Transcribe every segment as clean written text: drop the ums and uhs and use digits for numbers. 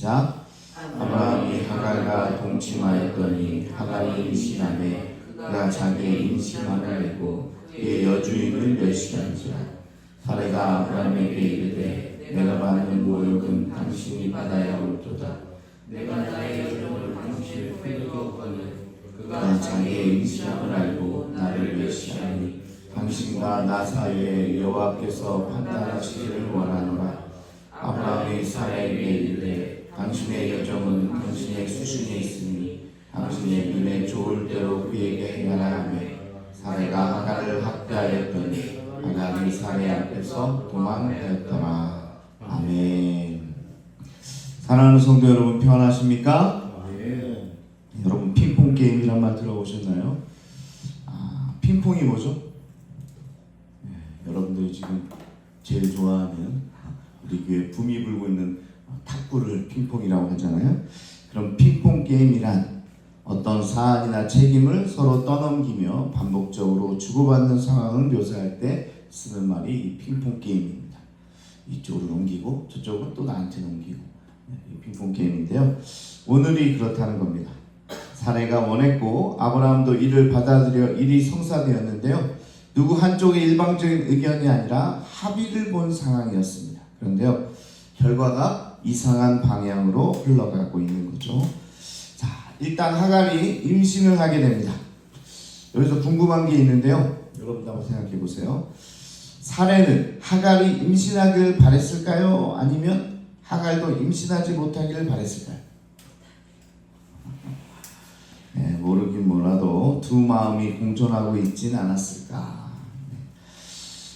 시작. 아브라함이 하갈과 동침하였더니 하갈이 임신하매 그가 자기의 임신함을 알고 그의 여주인을 멸시한지라. 사레가 아브라함에게 이르되 내가 받는 모욕은 당신이 받아야 옳도다. 내가 나의 여종을 당신을 풀어주었거늘 그가 자기의 임신함을 알고 나를 멸시하니 당신과 나 사이에 여호와께서 판단하시기를 원하노라. 아브라함이 사라에게 이르되 당신의 여종은 당신의 수준에 있으니 당신의 눈에 좋을 대로 그에게 행하라 하며 사레가 하갈을 학대하였더니 하갈이 사레 앞에서 도망하였더라. 아멘. 사랑하는 성도 여러분, 평안하십니까? 아멘. 여러분, 핑퐁 게임이란 말 들어보셨나요? 핑퐁이 뭐죠? 여러분들이 지금 제일 좋아하는 우리 교회 붐이 불고 있는 탁구를 핑퐁이라고 하잖아요. 그럼 핑퐁 게임이란 어떤 사안이나 책임을 서로 떠넘기며 반복적으로 주고받는 상황을 묘사할 때 쓰는 말이 이 핑퐁 게임입니다. 이쪽으로 옮기고 저쪽은 또 나한테 넘기고, 이 핑퐁 게임인데요. 오늘이 그렇다는 겁니다. 사레가 원했고 아브라함도 이를 받아들여 일이 성사되었는데요. 누구 한쪽의 일방적인 의견이 아니라 합의를 본 상황이었습니다. 그런데요, 결과가 이상한 방향으로 흘러가고 있는 거죠. 자, 일단 하갈이 임신을 하게 됩니다. 여기서 궁금한 게 있는데요. 여러분도 한번 생각해 보세요. 사레는 하갈이 임신하길 바랬을까요? 아니면 하갈도 임신하지 못하기를 바랬을까요? 모르긴 몰라도 두 마음이 공존하고 있진 않았을까.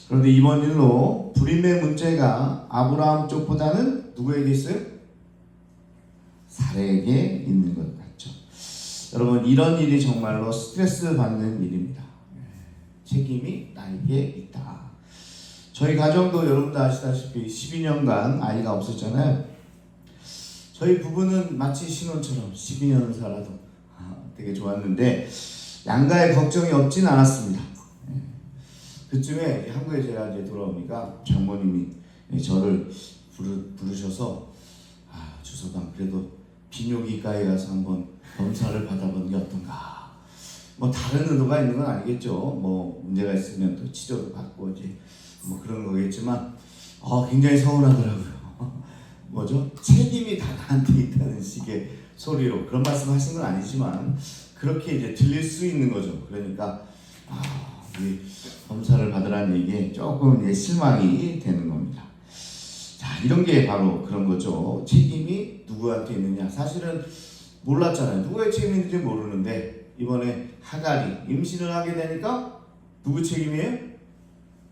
그런데 이번 일로 불임의 문제가 아브라함 쪽보다는 누구에게 있어요? 사레에게 있는 것 같죠. 여러분, 이런 일이 정말로 스트레스 받는 일입니다. 책임이 나에게 있다. 저희 가정도 여러분도 아시다시피 12년간 아이가 없었잖아요. 저희 부부는 마치 신혼처럼 12년을 살아도 되게 좋았는데 양가의 걱정이 없진 않았습니다. 그쯤에 한국에 제가 이제 돌아오니까 장모님이 저를 부르셔서 주서방, 그래도 비뇨기과에 가서 한번 검사를 받아보는 게 어떤가. 뭐 다른 의도가 있는 건 아니겠죠. 뭐 문제가 있으면 또 치료도 받고 이제 뭐 그런 거겠지만 굉장히 서운하더라고요. 뭐죠? 책임이 다 나한테 있다는 식의 소리로 그런 말씀하신 건 아니지만 그렇게 이제 들릴 수 있는 거죠. 그러니까 이 검사를 받으라는 얘기에 조금 이제 실망이 되는 겁니다. 자, 이런 게 바로 그런 거죠. 책임이 누구한테 있느냐. 사실은 몰랐잖아요. 누구의 책임이 있는지 모르는데 이번에 하갈이 임신을 하게 되니까 누구 책임이에요?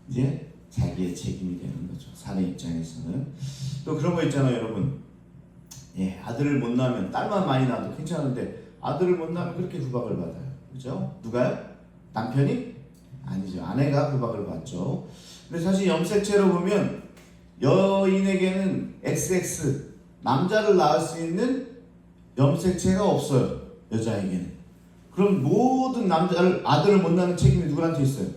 이제 자기의 책임이 되는 거죠. 사내 입장에서는. 또 그런 거 있잖아요, 여러분. 아들을 못 낳으면, 딸만 많이 낳아도 괜찮은데 아들을 못 낳으면 그렇게 구박을 받아요. 그죠? 누가요? 남편이? 아니죠. 아내가 구박을 받죠. 근데 사실 염색체로 보면 여인에게는 XX, 남자를 낳을 수 있는 염색체가 없어요. 여자에게는. 그럼 모든 아들을 못 낳는 책임이 누구한테 있어요?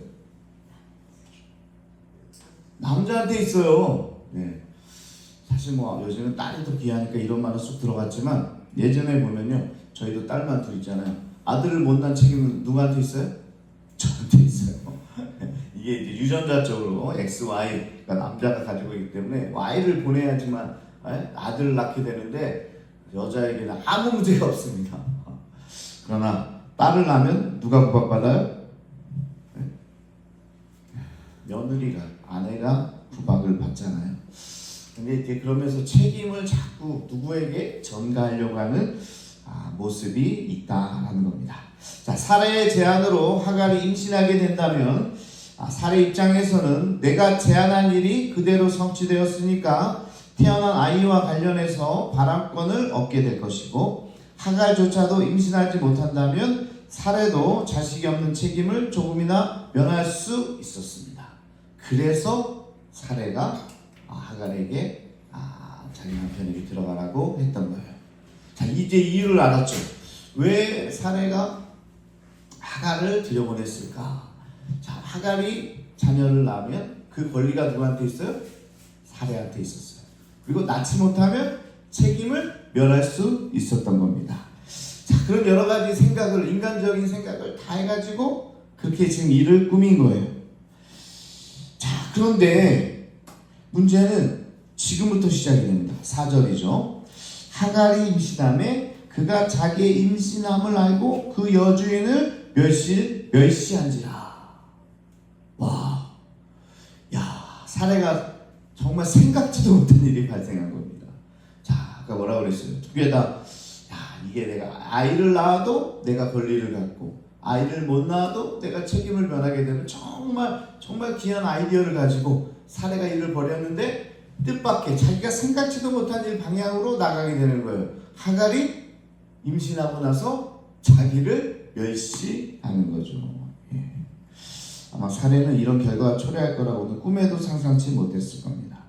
남자한테 있어요. 사실 뭐 요즘은 딸이 더 귀하니까 이런 말은 쑥 들어갔지만 예전에 보면요, 저희도 딸만 둘 있잖아요. 아들을 못 낳은 책임은 누구한테 있어요? 저한테 있어요. 이게 이제 유전자적으로 XY가 남자가 가지고 있기 때문에 Y를 보내야지만 아들을 낳게 되는데 여자에게는 아무 문제가 없습니다. 그러나 딸을 낳으면 누가 구박받아요? 며느리가, 아내가 구박을 받잖아요. 근데 이제 그러면서 책임을 자꾸 누구에게 전가하려고 하는 모습이 있다라는 겁니다. 자, 사례의 제안으로 하갈이 임신하게 된다면 사례 입장에서는 내가 제안한 일이 그대로 성취되었으니까 태어난 아이와 관련해서 발언권을 얻게 될 것이고, 하갈조차도 임신하지 못한다면 사례도 자식이 없는 책임을 조금이나 면할 수 있었습니다. 그래서 사례가 하갈에게 자기 남편에게 들어가라고 했던 거예요. 자, 이제 이유를 알았죠. 왜 사례가 하갈을 들여보냈을까? 자, 하갈이 자녀를 낳으면 그 권리가 누구한테 있어요? 사례한테 있었어요. 그리고 낳지 못하면 책임을 면할 수 있었던 겁니다. 자, 그런 여러 가지 생각을, 인간적인 생각을 다 해가지고 그렇게 지금 일을 꾸민 거예요. 자, 그런데 문제는 지금부터 시작이 됩니다. 4절이죠. 하갈이 임신함에 그가 자기의 임신함을 알고 그 여주인을 멸시한지라. 와, 야, 사례가 정말 생각지도 못한 일이 발생한 겁니다. 자, 아까 뭐라고 그랬어요? 두 개 다, 야, 이게 내가 아이를 낳아도 내가 권리를 갖고 아이를 못 낳아도 내가 책임을 면하게 되는 정말 귀한 아이디어를 가지고 사례가 일을 벌였는데 뜻밖의 자기가 생각지도 못한 일 방향으로 나가게 되는 거예요. 하갈이 임신하고 나서 자기를 멸시하는 거죠. 예. 아마 사례는 이런 결과가 초래할 거라고는 꿈에도 상상치 못했을 겁니다.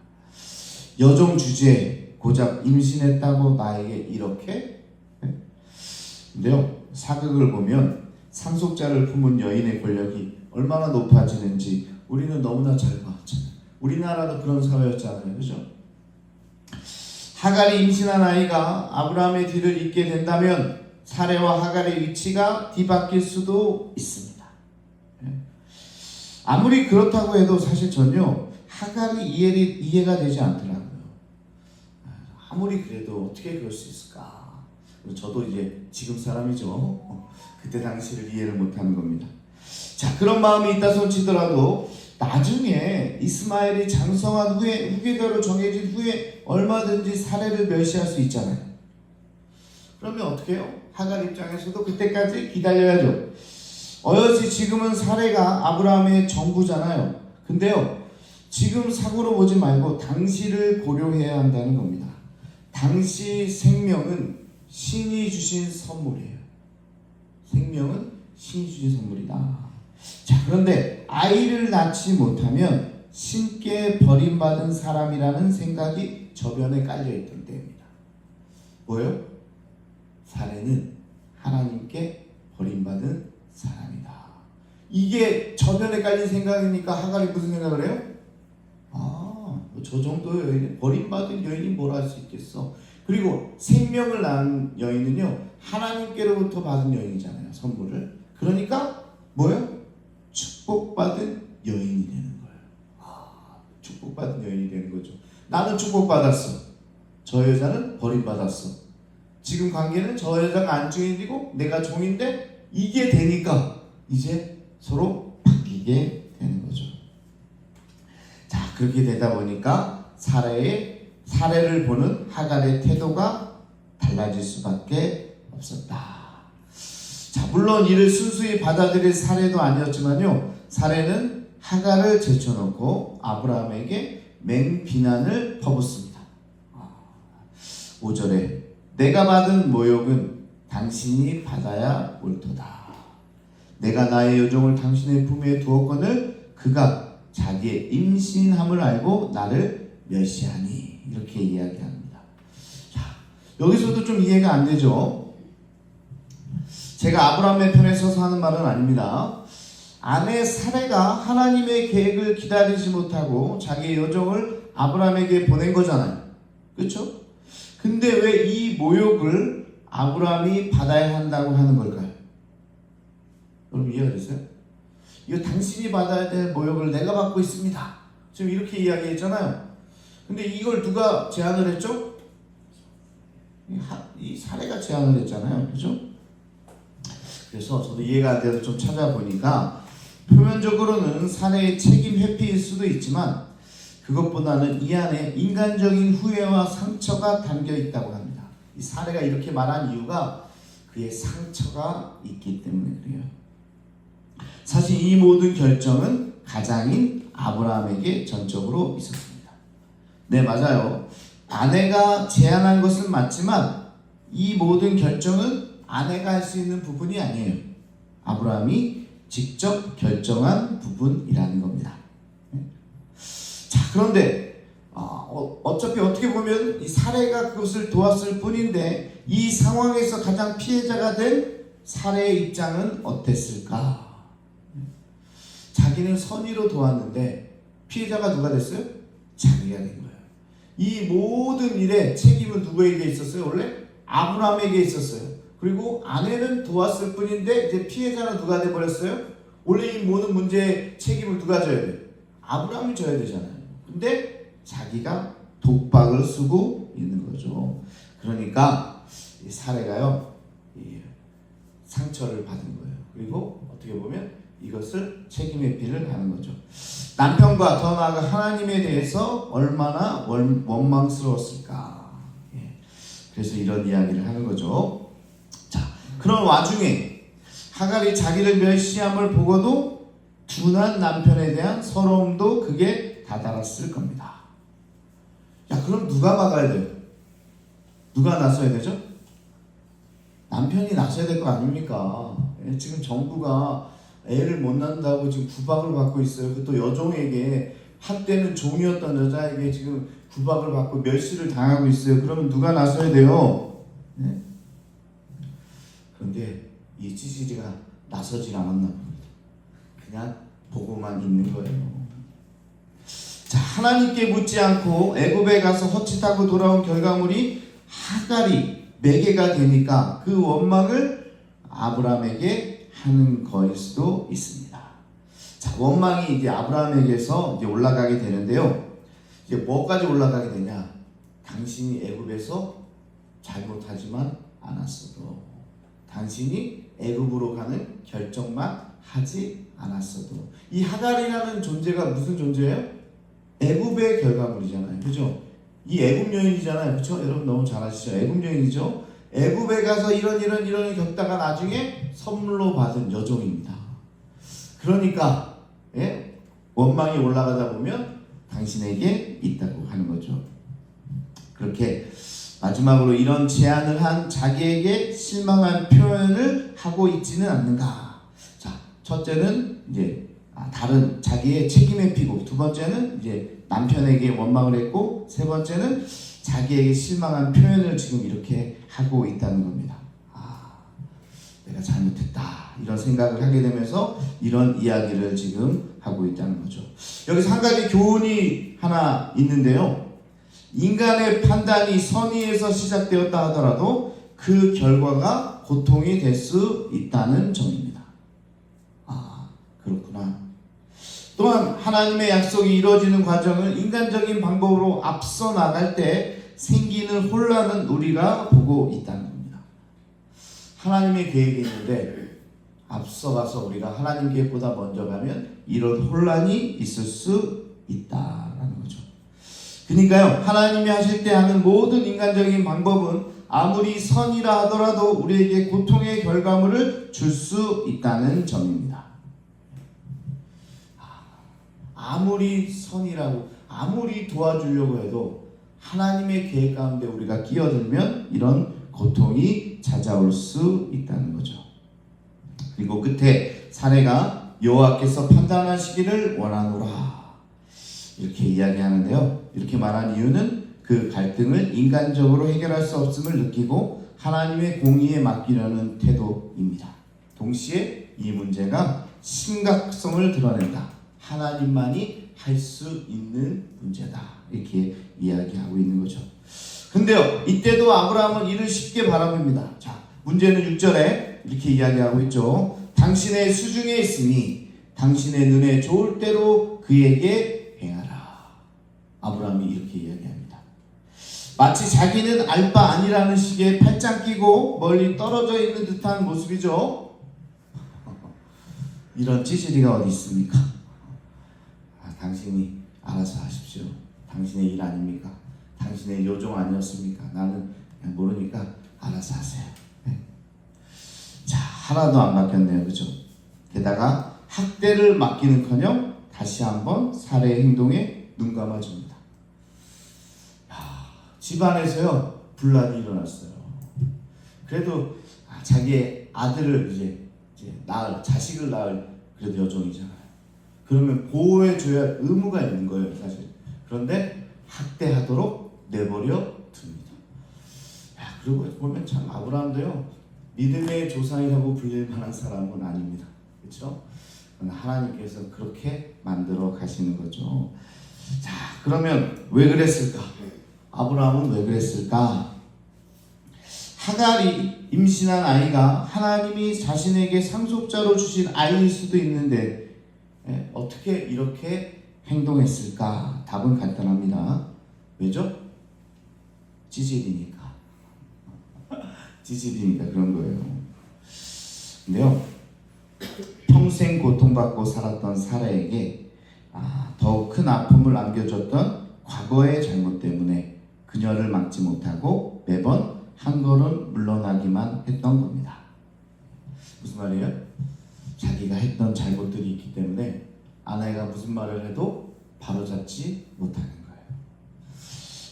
여종 주제에 고작 임신했다고 나에게 이렇게? 예? 근데요, 사극을 보면 상속자를 품은 여인의 권력이 얼마나 높아지는지 우리는 너무나 잘 봤잖아요. 우리나라도 그런 사회였잖아요. 그죠? 하갈이 임신한 아이가 아브라함의 뒤를 잇게 된다면 사레와 하갈의 위치가 뒤바뀔 수도 있습니다. 아무리 그렇다고 해도 사실 전혀 하갈이 이해가 되지 않더라고요. 아무리 그래도 어떻게 그럴 수 있을까? 저도 이제 지금 사람이죠. 그때 당시를 이해를 못하는 겁니다. 자, 그런 마음이 있다 손치더라도 나중에 이스마엘이 장성한 후에 후계자로 정해진 후에 얼마든지 사례를 멸시할 수 있잖아요. 그러면 어떻게 해요? 하갈 입장에서도 그때까지 기다려야죠. 어여시 지금은 사례가 아브라함의 정부잖아요. 근데요, 지금 사고로 보지 말고 당시를 고려해야 한다는 겁니다. 당시 생명은 신이 주신 선물이에요. 생명은 신이 주신 선물이다. 자, 그런데 아이를 낳지 못하면 신께 버림받은 사람이라는 생각이 저변에 깔려있던 때입니다. 뭐예요? 사례는 하나님께 버림받은 사람이다. 이게 저변에 깔린 생각이니까 하갈이 무슨 생각을 해요? 저 정도 여인, 버림받은 여인이 뭘 할 수 있겠어. 그리고 생명을 낳은 여인은요, 하나님께로부터 받은 여인이잖아요, 선물을. 그러니까 뭐예요? 축복받은 여인이 되는 거예요. 축복받은 여인이 되는 거죠. 나는 축복받았어. 저 여자는 버림받았어. 지금 관계는 저 여자가 안주인이고 내가 종인데 이게 되니까 이제 서로 바뀌게 되는 거죠. 자, 그렇게 되다 보니까 사례를 보는 하갈의 태도가 달라질 수밖에 없었다. 자, 물론 이를 순수히 받아들일 사례도 아니었지만요, 사례는 하갈을 제쳐놓고 아브라함에게 맹비난을 퍼붓습니다. 5절에 내가 받은 모욕은 당신이 받아야 옳도다. 내가 나의 여종을 당신의 품에 두었거늘 그가 자기의 임신함을 알고 나를 멸시하니. 이렇게 이야기합니다. 자, 여기서도 좀 이해가 안 되죠. 제가 아브라함의 편에 서서 하는 말은 아닙니다. 아내 사레가 하나님의 계획을 기다리지 못하고 자기의 여종을 아브라함에게 보낸 거잖아요. 그렇죠? 근데 왜 이 모욕을 아브라함이 받아야 한다고 하는 걸까요? 여러분 이해가 되세요? 이거 당신이 받아야 될 모욕을 내가 받고 있습니다. 지금 이렇게 이야기했잖아요. 근데 이걸 누가 제안을 했죠? 이 사례가 제안을 했잖아요. 그죠? 그래서 저도 이해가 안 돼서 좀 찾아보니까 표면적으로는 사례의 책임 회피일 수도 있지만 그것보다는 이 안에 인간적인 후회와 상처가 담겨 있다고 합니다. 이 사례가 이렇게 말한 이유가 그의 상처가 있기 때문에 그래요. 사실 이 모든 결정은 가장인 아브라함에게 전적으로 있었습니다. 네, 맞아요. 아내가 제안한 것은 맞지만 이 모든 결정은 아내가 할 수 있는 부분이 아니에요. 아브라함이 직접 결정한 부분이라는 겁니다. 자, 그런데 어차피 어떻게 보면 이 사례가 그것을 도왔을 뿐인데 이 상황에서 가장 피해자가 된 사례의 입장은 어땠을까? 자기는 선의로 도왔는데 피해자가 누가 됐어요? 자기가 된 거예요. 이 모든 일에 책임은 누구에게 있었어요? 원래 아브라함에게 있었어요. 그리고 아내는 도왔을 뿐인데 이제 피해자는 누가 돼버렸어요? 원래 이 모든 문제의 책임을 누가 져야 돼요? 아브라함이 져야 되잖아요. 근데 자기가 독박을 쓰고 있는 거죠. 그러니까 이 사례가요, 상처를 받은 거예요. 그리고 어떻게 보면 이것을 책임 회피를 하는 거죠. 남편과 더 나아가 하나님에 대해서 얼마나 원망스러웠을까. 그래서 이런 이야기를 하는 거죠. 자, 그런 와중에 하갈이 자기를 멸시함을 보고도 둔한 남편에 대한 서러움도 그게 다다랐을 겁니다. 야, 그럼 누가 막아야 돼요? 누가 나서야 되죠? 남편이 나서야 될 거 아닙니까? 지금 정부가 애를 못 낳는다고 지금 구박을 받고 있어요. 또 여종에게, 한때는 종이었던 여자에게 지금 구박을 받고 멸시를 당하고 있어요. 그러면 누가 나서야 돼요? 네? 그런데 이 찌질이가 나서질 않았나 봅니다. 그냥 보고만 있는 거예요. 자, 하나님께 묻지 않고 애굽에 가서 헛짓하고 돌아온 결과물이 하갈이 매개가 되니까 그 원망을 아브라함에게 하는 거일 수도 있습니다. 자, 원망이 이제 아브라함에게서 이제 올라가게 되는데요. 이제 뭐까지 올라가게 되냐? 당신이 애굽에서 잘못하지만 않았어도, 당신이 애굽으로 가는 결정만 하지 않았어도, 이 하갈이라는 존재가 무슨 존재예요? 애굽의 결과물이잖아요. 그죠? 이 애굽 여인이잖아요. 그렇죠? 여러분 너무 잘 아시죠? 애굽 여인이죠. 애굽에 가서 이런 겪다가 나중에 선물로 받은 여종입니다. 그러니까 원망이 올라가다 보면 당신에게 있다고 하는 거죠. 그렇게 마지막으로 이런 제안을 한 자기에게 실망한 표현을 하고 있지는 않는가. 자, 첫째는 이제 다른 자기의 책임의 피고, 두 번째는 이제 남편에게 원망을 했고, 세 번째는 자기에게 실망한 표현을 지금 이렇게 하고 있다는 겁니다. 내가 잘못했다 이런 생각을 하게 되면서 이런 이야기를 지금 하고 있다는 거죠. 여기서 한 가지 교훈이 하나 있는데요. 인간의 판단이 선의에서 시작되었다 하더라도 그 결과가 고통이 될 수 있다는 점입니다. 그렇구나. 또한 하나님의 약속이 이루어지는 과정을 인간적인 방법으로 앞서 나갈 때 생기는 혼란은 우리가 보고 있다는 겁니다. 하나님의 계획이 있는데 앞서가서 우리가 하나님 계획보다 먼저 가면 이런 혼란이 있을 수 있다라는 거죠. 그러니까요, 하나님이 하실 때 하는 모든 인간적인 방법은 아무리 선이라 하더라도 우리에게 고통의 결과물을 줄 수 있다는 점입니다. 아무리 선이라고, 아무리 도와주려고 해도 하나님의 계획 가운데 우리가 끼어들면 이런 고통이 찾아올 수 있다는 거죠. 그리고 끝에 사내가 여호와께서 판단하시기를 원하노라 이렇게 이야기하는데요. 이렇게 말한 이유는 그 갈등을 인간적으로 해결할 수 없음을 느끼고 하나님의 공의에 맡기려는 태도입니다. 동시에 이 문제가 심각성을 드러낸다. 하나님만이 할 수 있는 문제다. 이렇게 이야기하고 있는 거죠. 근데요, 이때도 아브라함은 이를 쉽게 바라봅니다. 자, 문제는 6절에 이렇게 이야기하고 있죠. 당신의 수중에 있으니 당신의 눈에 좋을 대로 그에게 행하라. 아브라함이 이렇게 이야기합니다. 마치 자기는 알 바 아니라는 식의 팔짱 끼고 멀리 떨어져 있는 듯한 모습이죠. 이런 찌질이가 어디 있습니까? 당신이 알아서 하십시오. 당신의 일 아닙니까? 당신의 요종 아니었습니까? 나는 그냥 모르니까 알아서 하세요. 네. 자, 하나도 안 바뀌었네요. 그죠? 게다가 학대를 맡기는커녕 다시 한번 살해의 행동에 눈 감아줍니다. 집안에서요, 분란이 일어났어요. 그래도 자기의 아들을 이제 낳을, 자식을 낳을 그래도 여종이잖아요. 그러면 보호해줘야 의무가 있는 거예요, 사실. 그런데 학대하도록 내버려 둡니다. 그리고 보면 참 아브라함도요, 믿음의 조상이라고 불릴 만한 사람은 아닙니다. 그렇죠? 하나님께서 그렇게 만들어 가시는 거죠. 자, 그러면 왜 그랬을까? 아브라함은 왜 그랬을까? 하갈이 임신한 아이가 하나님이 자신에게 상속자로 주신 아이일 수도 있는데 어떻게 이렇게 행동했을까? 답은 간단합니다. 왜죠? 찌질이니까. 찌질이니까 그런 거예요. 근데요, 평생 고통받고 살았던 사라에게 더욱 큰 아픔을 안겨줬던 과거의 잘못 때문에 그녀를 막지 못하고 매번 한 걸음 물러나기만 했던 겁니다. 무슨 말이에요? 자기가 했던 잘못들이 있기 때문에 아내가 무슨 말을 해도 바로잡지 못하는 거예요.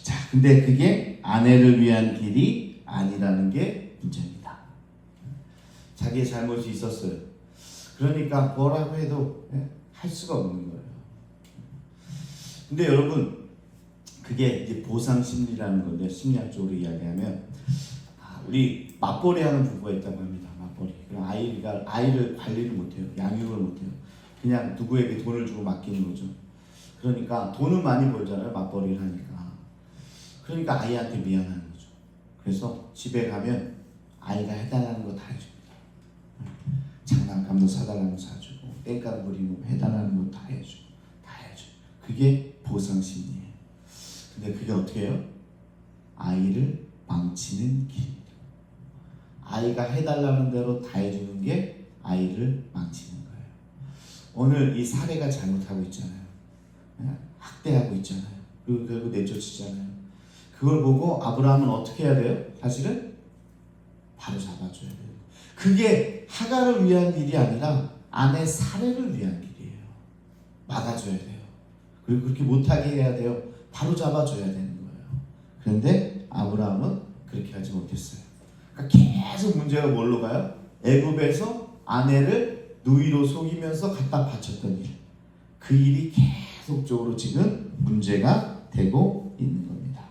자, 근데 그게 아내를 위한 길이 아니라는 게 문제입니다. 자기의 잘못이 있었어요. 그러니까 뭐라고 해도 할 수가 없는 거예요. 근데 여러분, 그게 이제 보상 심리라는 건데, 심리학적으로 이야기하면 우리 맞벌이하는 부부가 있다고 합니다. 맞벌이. 그럼 아이를 관리를 못해요. 양육을 못해요. 그냥 누구에게 돈을 주고 맡기는 거죠. 그러니까 돈은 많이 벌잖아요. 맞벌이를 하니까. 그러니까 아이한테 미안한 거죠. 그래서 집에 가면 아이가 해달라는 거 다 해줍니다. 장난감도 사달라는 거 사주고, 땡깡 부리고 해달라는 거 다 해주고, 다 해줘요. 그게 보상 심리예요. 근데 그게 어떻게 해요? 아이를 망치는 길입니다. 아이가 해달라는 대로 다 해주는 게 아이를 망치는 거예요. 오늘 이 사례가 잘못하고 있잖아요. 학대하고 있잖아요. 그리고 결국 내쫓이잖아요. 그걸 보고 아브라함은 어떻게 해야 돼요? 사실은 바로 잡아줘야 돼요. 그게 하갈을 위한 일이 아니라 아내 사례를 위한 길이에요. 막아줘야 돼요. 그리고 그렇게 못하게 해야 돼요. 바로 잡아줘야 되는 거예요. 그런데 아브라함은 그렇게 하지 못했어요. 그러니까 계속 문제가 뭘로 가요? 애굽에서 아내를 누이로 속이면서 갖다 바쳤던 일. 그 일이 계속적으로 지금 문제가 되고 있는 겁니다.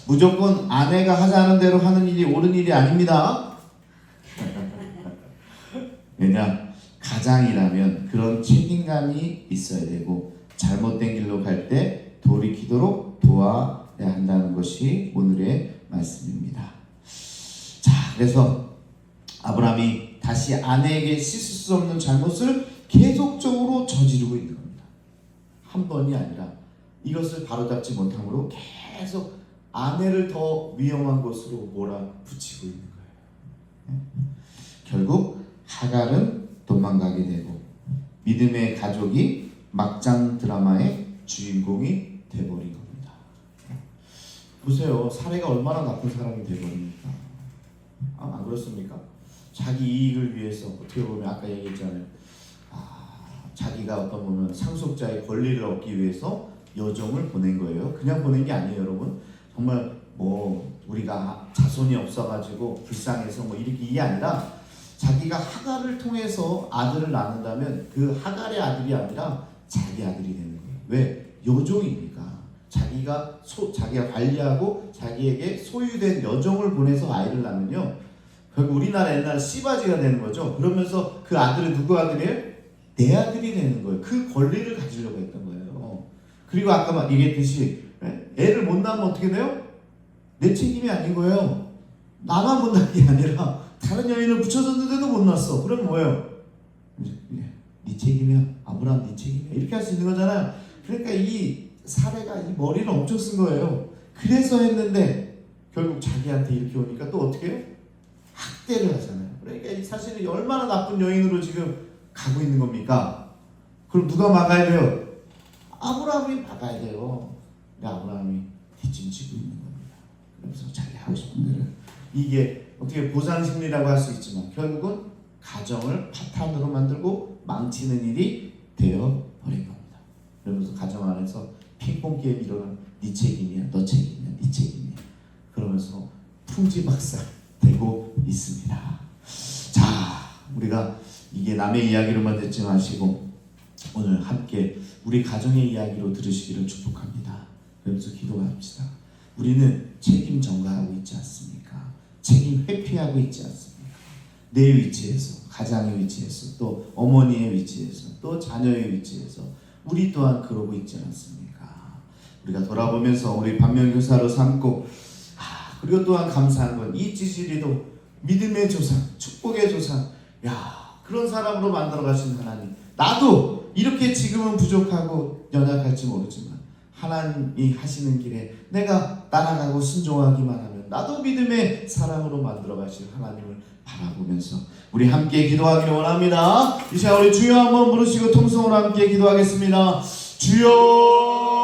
무조건 아내가 하자는 대로 하는 일이 옳은 일이 아닙니다. 왜냐? 가장이라면 그런 책임감이 있어야 되고 잘못된 길로 갈 때 돌이키도록 도와야 한다는 것이 오늘의 말씀입니다. 자, 그래서 아브라함이 다시 아내에게 씻을 수 없는 잘못을 계속적으로 저지르고 있는 겁니다. 한 번이 아니라 이것을 바로잡지 못함으로 계속 아내를 더 위험한 곳으로 몰아붙이고 있는 거예요. 결국 하갈은 도망가게 되고 믿음의 가족이 막장 드라마의 주인공이 돼버린 겁니다. 보세요. 사례가 얼마나 나쁜 사람이 돼버립니까? 안 그렇습니까? 자기 이익을 위해서 어떻게 보면 아까 얘기했잖아요. 자기가 어떤 보면 상속자의 권리를 얻기 위해서 여종을 보낸 거예요. 그냥 보낸 게 아니에요, 여러분. 정말 뭐 우리가 자손이 없어가지고 불쌍해서 뭐 이렇게 이게 아니라 자기가 하갈을 통해서 아들을 낳는다면 그 하갈의 아들이 아니라 자기 아들이 되는 거예요. 왜? 여종이니까. 자기가 관리하고 자기에게 소유된 여종을 보내서 아이를 낳으면요. 결국 우리나라 옛날 씨바지가 되는 거죠. 그러면서 그 아들은 누구 아들이에요? 내 아들이 되는 거예요. 그 권리를 가지려고 했던 거예요. 그리고 아까 막 얘기했듯이 애를 못 낳으면 어떻게 돼요? 내 책임이 아닌 거예요. 나만 못 낳은 게 아니라 다른 여인을 붙여줬는데도 못 낳았어. 그럼 뭐예요? 네 책임이야. 아브라함 네 책임이야. 이렇게 할 수 있는 거잖아요. 그러니까 이 사례가 이 머리를 엄청 쓴 거예요. 그래서 했는데 결국 자기한테 이렇게 오니까 또 어떻게 해요? 학대를 하잖아요. 그러니까 사실은 얼마나 나쁜 여인으로 지금 가고 있는 겁니까? 그럼 누가 막아야 돼요? 아브라함이 막아야 돼요. 근데 아브라함이 뒷짐지고 있는 겁니다. 그래서 자기 하고 싶은 대로. 이게 어떻게 보상심리라고 할 수 있지만 결국은 가정을 파탄으로 만들고 망치는 일이 되어버린 겁니다. 그러면서 가정 안에서 핑퐁 게임 일어나면 네 책임이야, 너 책임이야, 네 책임이야. 그러면서 풍지박산 되고 있습니다. 자, 우리가 이게 남의 이야기로만 듣지 마시고 오늘 함께 우리 가정의 이야기로 들으시기를 축복합니다. 그러면서 기도합시다. 우리는 책임 전가하고 있지 않습니까? 책임 회피하고 있지 않습니까? 내 위치에서, 가장의 위치에서, 또 어머니의 위치에서, 또 자녀의 위치에서 우리 또한 그러고 있지 않습니까? 우리가 돌아보면서 우리 반면교사로 삼고, 그리고 또한 감사한 건 이 찌질이도 믿음의 조상, 축복의 조상, 그런 사람으로 만들어 가신 하나님. 나도 이렇게 지금은 부족하고 연약할지 모르지만 하나님이 하시는 길에 내가 따라가고 순종하기만 하면 나도 믿음의 사람으로 만들어 가실 하나님을 바라보면서 우리 함께 기도하기를 원합니다. 이 시간 우리 주여 한번 부르시고 통성으로 함께 기도하겠습니다. 주여